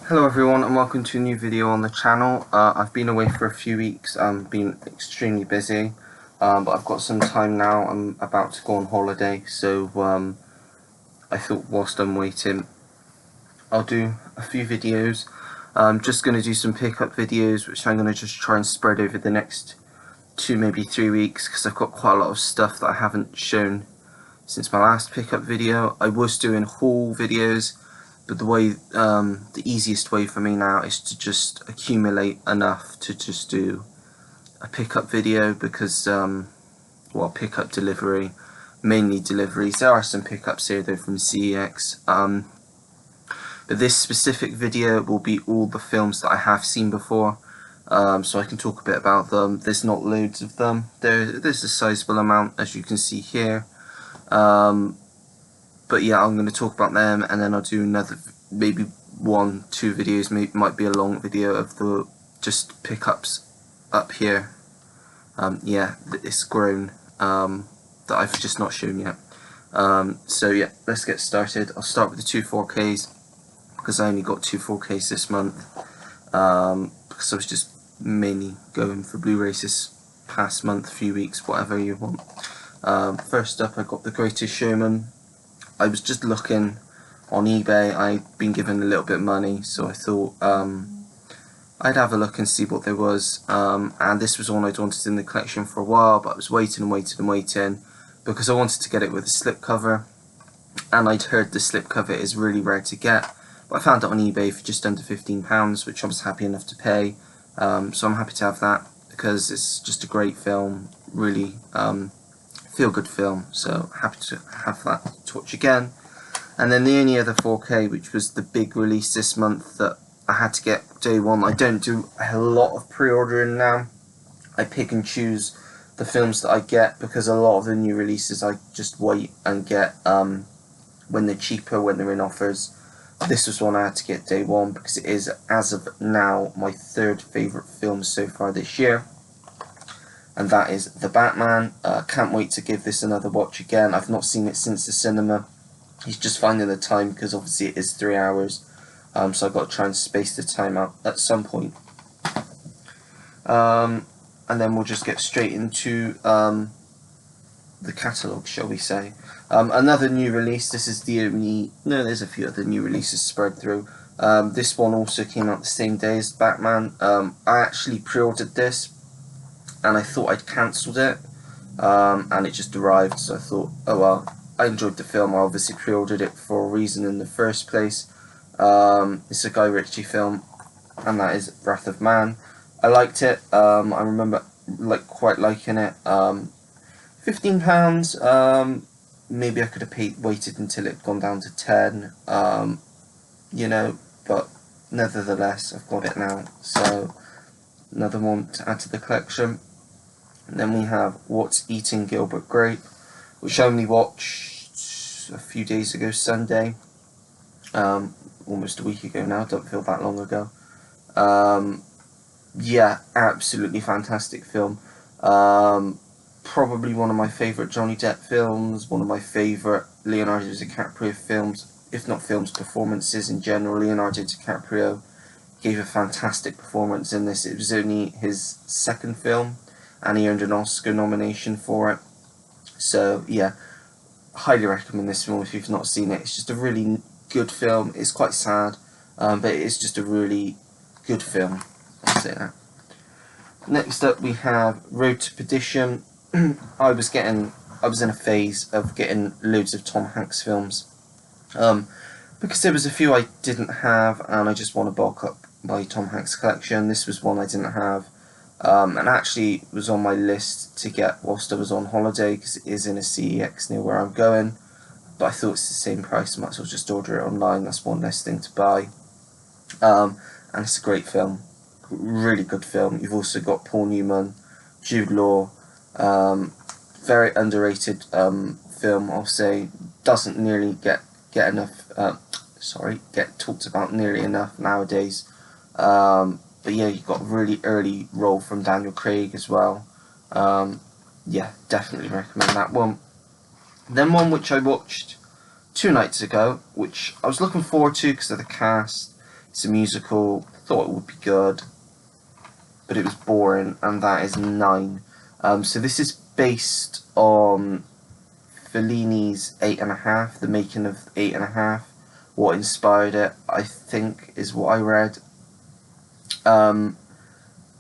Hello everyone and welcome to a new video on the channel. I've been away for a few weeks, been extremely busy, but I've got some time now. I'm about to go on holiday, so I thought whilst I'm waiting I'll do a few videos. I'm just going to do some pickup videos which I'm going to just try and spread over the next 2 maybe 3 weeks, because I've got quite a lot of stuff that I haven't shown since my last pickup video. I was doing haul videos, but the easiest way for me now is to just accumulate enough to just do a pickup video, because well, pickup delivery, mainly deliveries. There are some pickups here though from CEX, but this specific video will be all the films that I have seen before, so I can talk a bit about them. There's not loads of them. There's a sizable amount, as you can see here. But yeah, I'm going to talk about them, and then I'll do another, maybe 1-2 videos, might be a long video of the just pickups up here. Yeah, it's grown, that I've just not shown yet. So yeah, let's get started. I'll start with the 2 4Ks, because I only got 2 4Ks this month, because I was just mainly going for Blu-rays this past month, few weeks, whatever you want. First up, I got The Greatest Showman. I was just looking on eBay. I'd been given a little bit of money, so I thought I'd have a look and see what there was. And this was one I'd wanted in the collection for a while, but I was waiting and waiting and waiting, because I wanted to get it with a slipcover, and I'd heard the slipcover is really rare to get. But I found it on eBay for just under £15, which I was happy enough to pay. So I'm happy to have that, because it's just a great film, really feel-good film, so happy to have that to watch again. And then the only other 4K, which was the big release this month that I had to get day one. I don't do a lot of pre-ordering now. I pick and choose the films that I get, because a lot of the new releases I just wait and get when they're cheaper, when they're in offers. This was one I had to get day one, because it is, as of now, my 3rd favourite film so far this year. And that is The Batman. Can't wait to give this another watch again. I've not seen it since the cinema. He's just finding the time, because obviously it is 3 hours. So I've got to try and space the time out at some point. And then we'll just get straight into the catalogue, shall we say. Another new release. This is the only... No, there's a few other new releases spread through. This one also came out the same day as Batman. I actually pre-ordered this, and I thought I'd cancelled it, and it just arrived, so I thought, oh well, I enjoyed the film. I obviously pre-ordered it for a reason in the first place. It's a Guy Ritchie film, and that is Wrath of Man. I liked it. I remember quite liking it. £15, maybe I could have waited until it had gone down to 10, you know, but nevertheless, I've got it now, so another one to add to the collection. And then we have What's Eating Gilbert Grape, which I only watched a few days ago, Sunday. Almost a week ago now, don't feel that long ago. Yeah, absolutely fantastic film. Probably one of my favourite Johnny Depp films, one of my favourite Leonardo DiCaprio films, if not films, performances in general. Leonardo DiCaprio gave a fantastic performance in this. It was only his 2nd film, and he earned an Oscar nomination for it. So yeah, highly recommend this film if you've not seen it. It's just a really good film. It's quite sad, but it is just a really good film, I'll say that. Next up we have Road to Perdition. I was in a phase of getting loads of Tom Hanks films, because there was a few I didn't have, and I just want to bulk up my Tom Hanks collection. This was one I didn't have, and actually was on my list to get whilst I was on holiday, because it is in a CEX near where I'm going, but I thought it's the same price, I might as well just order it online. That's one less thing to buy. And it's a great film, really good film. You've also got Paul Newman, Jude Law, very underrated film, I'll say. Doesn't nearly get enough, get talked about nearly enough nowadays. But yeah, you got a really early role from Daniel Craig as well. Yeah, definitely recommend that one. Then one which I watched 2 nights ago, which I was looking forward to because of the cast. It's a musical. Thought it would be good, but it was boring, and that is 9. So this is based on Fellini's 8.5, the making of 8.5. What inspired it, I think, is what I read. But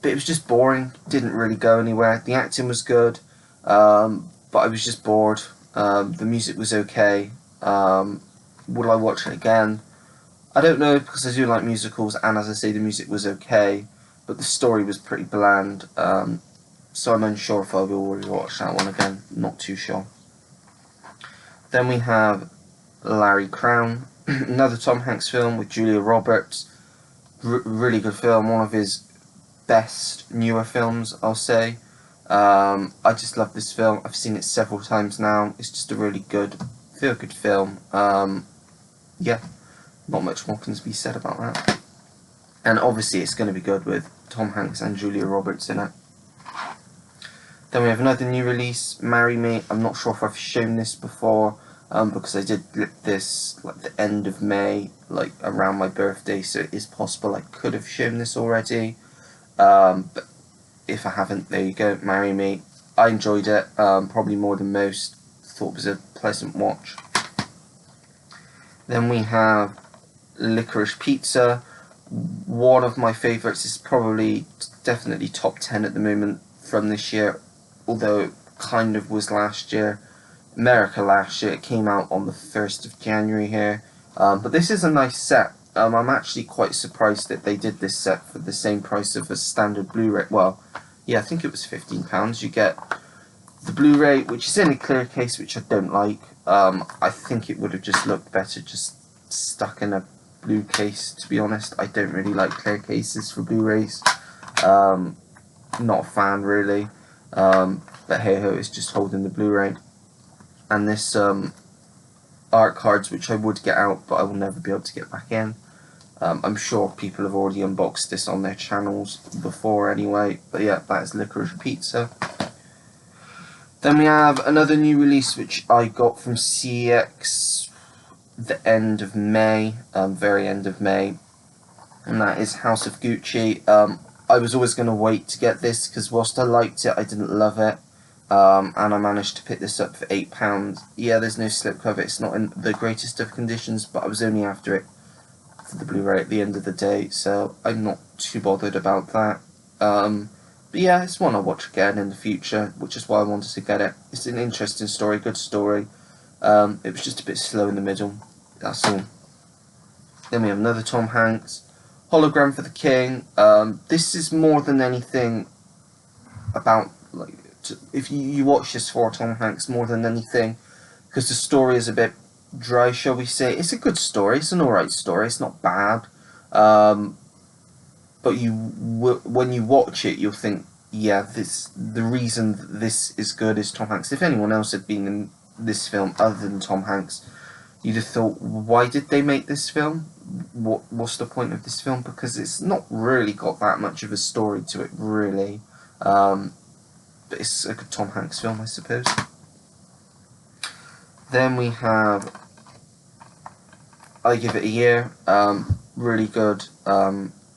it was just boring. Didn't really go anywhere. The acting was good, but I was just bored. The music was okay. Would I watch it again? I don't know, because I do like musicals, and as I say, the music was okay, but the story was pretty bland. So I'm unsure if I will rewatch that one again. Not too sure. Then we have Larry Crown, another Tom Hanks film with Julia Roberts. Really good film, one of his best newer films, I'll say. I just love this film. I've seen it several times now. It's just a really good, feel-good film. Yeah, not much more can be said about that. And obviously it's going to be good with Tom Hanks and Julia Roberts in it. Then we have another new release, Marry Me. I'm not sure if I've shown this before, because I did this like the end of May, like around my birthday, so it is possible I could have shown this already. But if I haven't, there you go, Marry Me. I enjoyed it, probably more than most. Thought it was a pleasant watch. Then we have Licorice Pizza. One of my favourites. Is probably definitely top 10 at the moment from this year, although it kind of was last year. America last year. It came out on the 1st of January here. But this is a nice set. I'm actually quite surprised that they did this set for the same price of a standard Blu-ray. Well, yeah, I think it was £15. You get the Blu-ray, which is in a clear case, which I don't like. I think it would have just looked better just stuck in a blue case, to be honest. I don't really like clear cases for Blu-rays. Not a fan, really. But hey ho, it's just holding the Blu-ray. And this art cards, which I would get out, but I will never be able to get back in. I'm sure people have already unboxed this on their channels before anyway. But yeah, that is Licorice Pizza. Then we have another new release which I got from CX the end of May, very end of May, and that is House of Gucci. I was always going to wait to get this because whilst I liked it, I didn't love it, and I managed to pick this up for £8. Yeah, there's no slipcover, it's not in the greatest of conditions, but I was only after it for the Blu-ray at the end of the day, so I'm not too bothered about that. But yeah, it's one I'll watch again in the future, which is why I wanted to get it. It's an interesting story, good story. It was just a bit slow in the middle, that's all. Then we have another Tom Hanks, Hologram for the King. This is more than anything about, like, if you watch this for Tom Hanks more than anything, because the story is a bit dry, shall we say. It's a good story, it's an alright story, it's not bad. But when you watch it, you'll think, yeah, the reason this is good is Tom Hanks. If anyone else had been in this film other than Tom Hanks, you'd have thought, why did they make this film? What's the point of this film? Because it's not really got that much of a story to it, really. But it's a good Tom Hanks film, I suppose. Then we have I Give It a Year. Really good.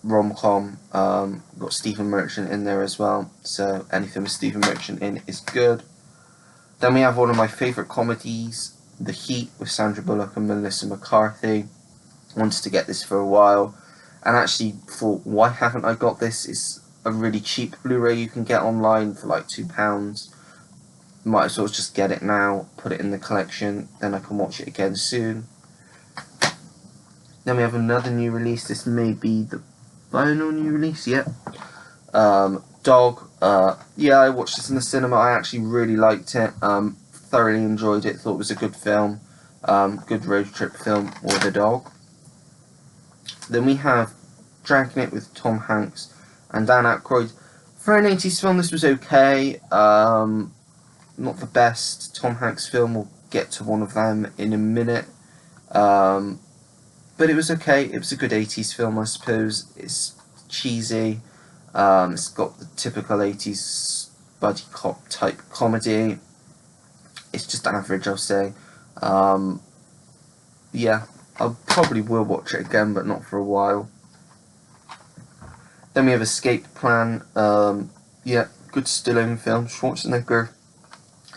Rom-com, got Stephen Merchant in there as well, so anything with Stephen Merchant in is good. Then we have one of my favourite comedies, The Heat, with Sandra Bullock and Melissa McCarthy. Wanted to get this for a while, and actually thought, why haven't I got this? It's a really cheap Blu-ray you can get online for like £2. Might as well just get it now, put it in the collection, then I can watch it again soon. Then we have another new release. This may be the final new release, yeah. Dog. Yeah, I watched this in the cinema. I actually really liked it. Thoroughly enjoyed it. Thought it was a good film. Good road trip film with a dog. Then we have Dragnet with Tom Hanks and Dan Aykroyd. For an 80s film, this was okay. Not the best Tom Hanks film. We'll get to one of them in a minute. But it was okay. It was a good 80s film, I suppose. It's cheesy. It's got the typical 80s buddy cop type comedy. It's just average, I'll say. Yeah, I probably will watch it again, but not for a while. Then we have Escape Plan. Yeah, good Stallone film. Schwarzenegger.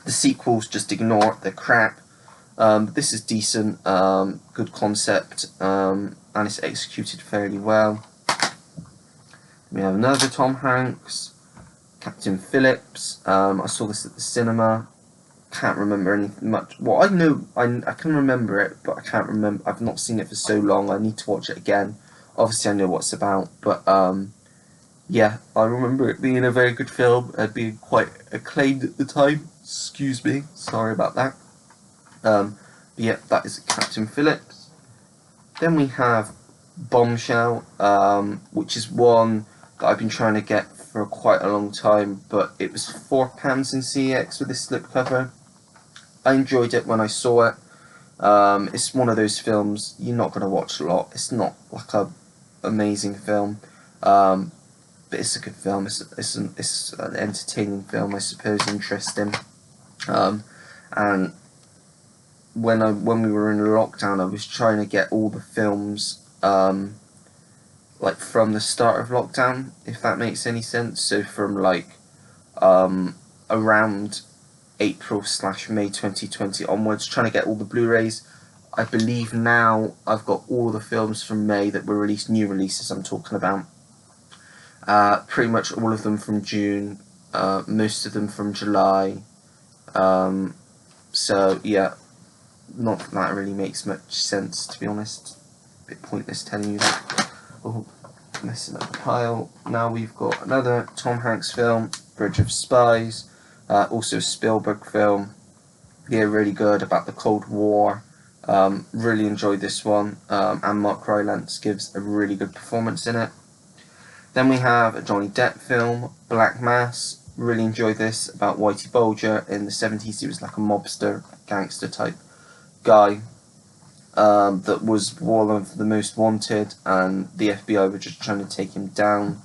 The sequels, just ignore, they're crap. But this is decent, good concept, and it's executed fairly well. We have another Tom Hanks, Captain Phillips. I saw this at the cinema. Can't remember anything much. Well, I know I can remember it, but I can't remember. I've not seen it for so long. I need to watch it again. Obviously, I know what it's about, but yeah, I remember it being a very good film and being quite acclaimed at the time. Excuse me, sorry about that. But yeah, that is Captain Phillips. Then we have Bombshell, which is one that I've been trying to get for quite a long time, but it was £4 in CX with this slipcover. I enjoyed it when I saw it. It's one of those films you're not going to watch a lot. It's not like a amazing film, but it's a good film. It's an entertaining film, I suppose, interesting. And when we were in lockdown, I was trying to get all the films like from the start of lockdown, if that makes any sense. So from like around April/May 2020 onwards, trying to get all the Blu-rays. I believe now I've got all the films from May that were released, new releases I'm talking about. Pretty much all of them from June, most of them from July. So yeah, not that that really makes much sense, to be honest. A bit pointless telling you that. Oh, messing up the pile. Now we've got another Tom Hanks film, Bridge of Spies. Also a Spielberg film. Yeah, really good, about the Cold War. Really enjoyed this one. And Mark Rylance gives a really good performance in it. Then we have a Johnny Depp film, Black Mass. Really enjoyed this, about Whitey Bulger in the 70s. He was like a mobster, gangster type guy that was one of the most wanted, and the FBI were just trying to take him down.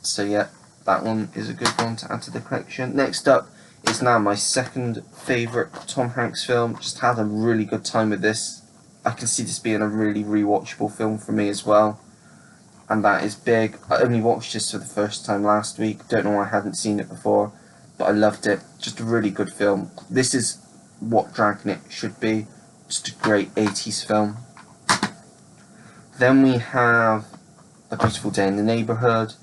So yeah, that one is a good one to add to the collection. Next up is now my second favourite Tom Hanks film. Just had a really good time with this. I can see this being a really rewatchable film for me as well. And that is Big. I only watched this for the first time last week. Don't know why I hadn't seen it before, but I loved it. Just a really good film. This is what Dragnet should be. Just a great 80s film. Then we have A Beautiful Day in the Neighbourhood.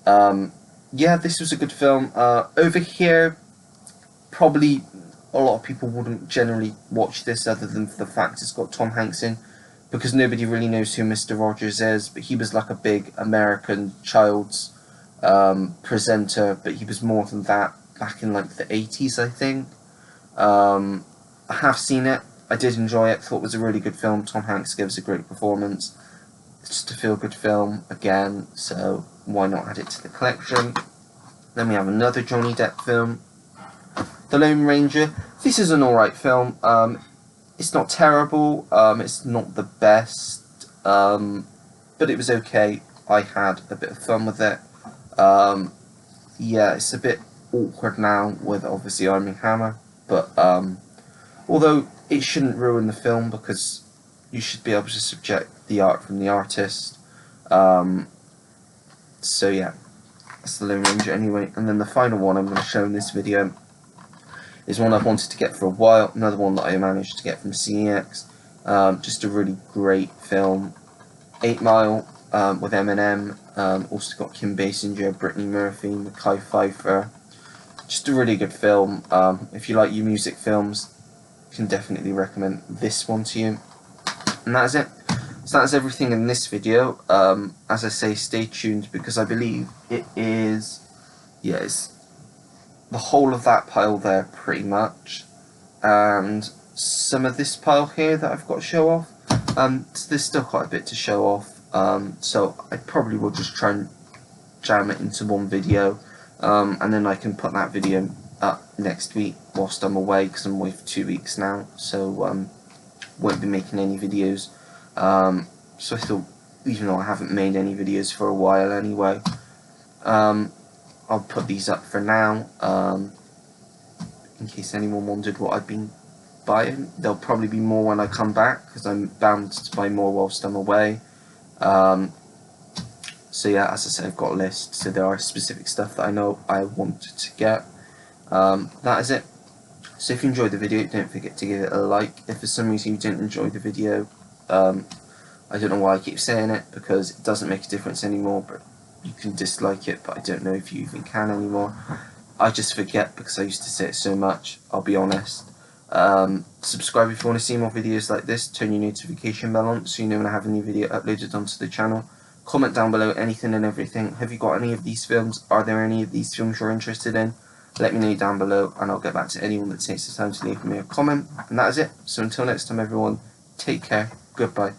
Yeah, this was a good film. Over here, probably a lot of people wouldn't generally watch this other than for the fact it's got Tom Hanks in, because nobody really knows who Mr. Rogers is, but he was like a big American child's presenter, but he was more than that back in like the 80s, I think. I have seen it. I did enjoy it. Thought it was a really good film. Tom Hanks gives a great performance. It's just a feel-good film again, so why not add it to the collection? Then we have another Johnny Depp film, The Lone Ranger. This is an alright film. It's not terrible. It's not the best, but it was okay. I had a bit of fun with it. Yeah, it's a bit awkward now with obviously Armie Hammer, but although it shouldn't ruin the film, because you should be able to subject the art from the artist. So yeah, that's The Lone Ranger anyway. And then the final one I'm going to show in this video is one I've wanted to get for a while, another one that I managed to get from CEX. Just a really great film. 8 Mile with Eminem, also got Kim Basinger, Brittany Murphy, Mekhi Phifer. Just a really good film. If you like your music films, can definitely recommend this one to you. And that's it. So that's everything in this video. As I say, stay tuned, because I believe it is, yeah, it's the whole of that pile there pretty much, and some of this pile here that I've got to show off. So there's still quite a bit to show off, so I probably will just try and jam it into one video, and then I can put that video up next week whilst I'm away, because I'm away for 2 weeks now, so won't be making any videos. So I thought, even though I haven't made any videos for a while anyway, I'll put these up for now, in case anyone wondered what I've been buying. There'll probably be more when I come back, because I'm bound to buy more whilst I'm away. So yeah, as I said, I've got a list, so there are specific stuff that I know I want to get. That is it. So if you enjoyed the video, don't forget to give it a like. If for some reason you didn't enjoy the video, I don't know why I keep saying it, because it doesn't make a difference anymore, but you can dislike it, but I don't know if you even can anymore. I just forget because I used to say it so much, I'll be honest. Subscribe if you want to see more videos like this. Turn your notification bell on so you know when I have a new video uploaded onto the channel. Comment down below anything and everything. Have you got any of these films? Are there any of these films you're interested in? Let me know down below, and I'll get back to anyone that takes the time to leave me a comment. And that is it. So until next time everyone, take care, goodbye.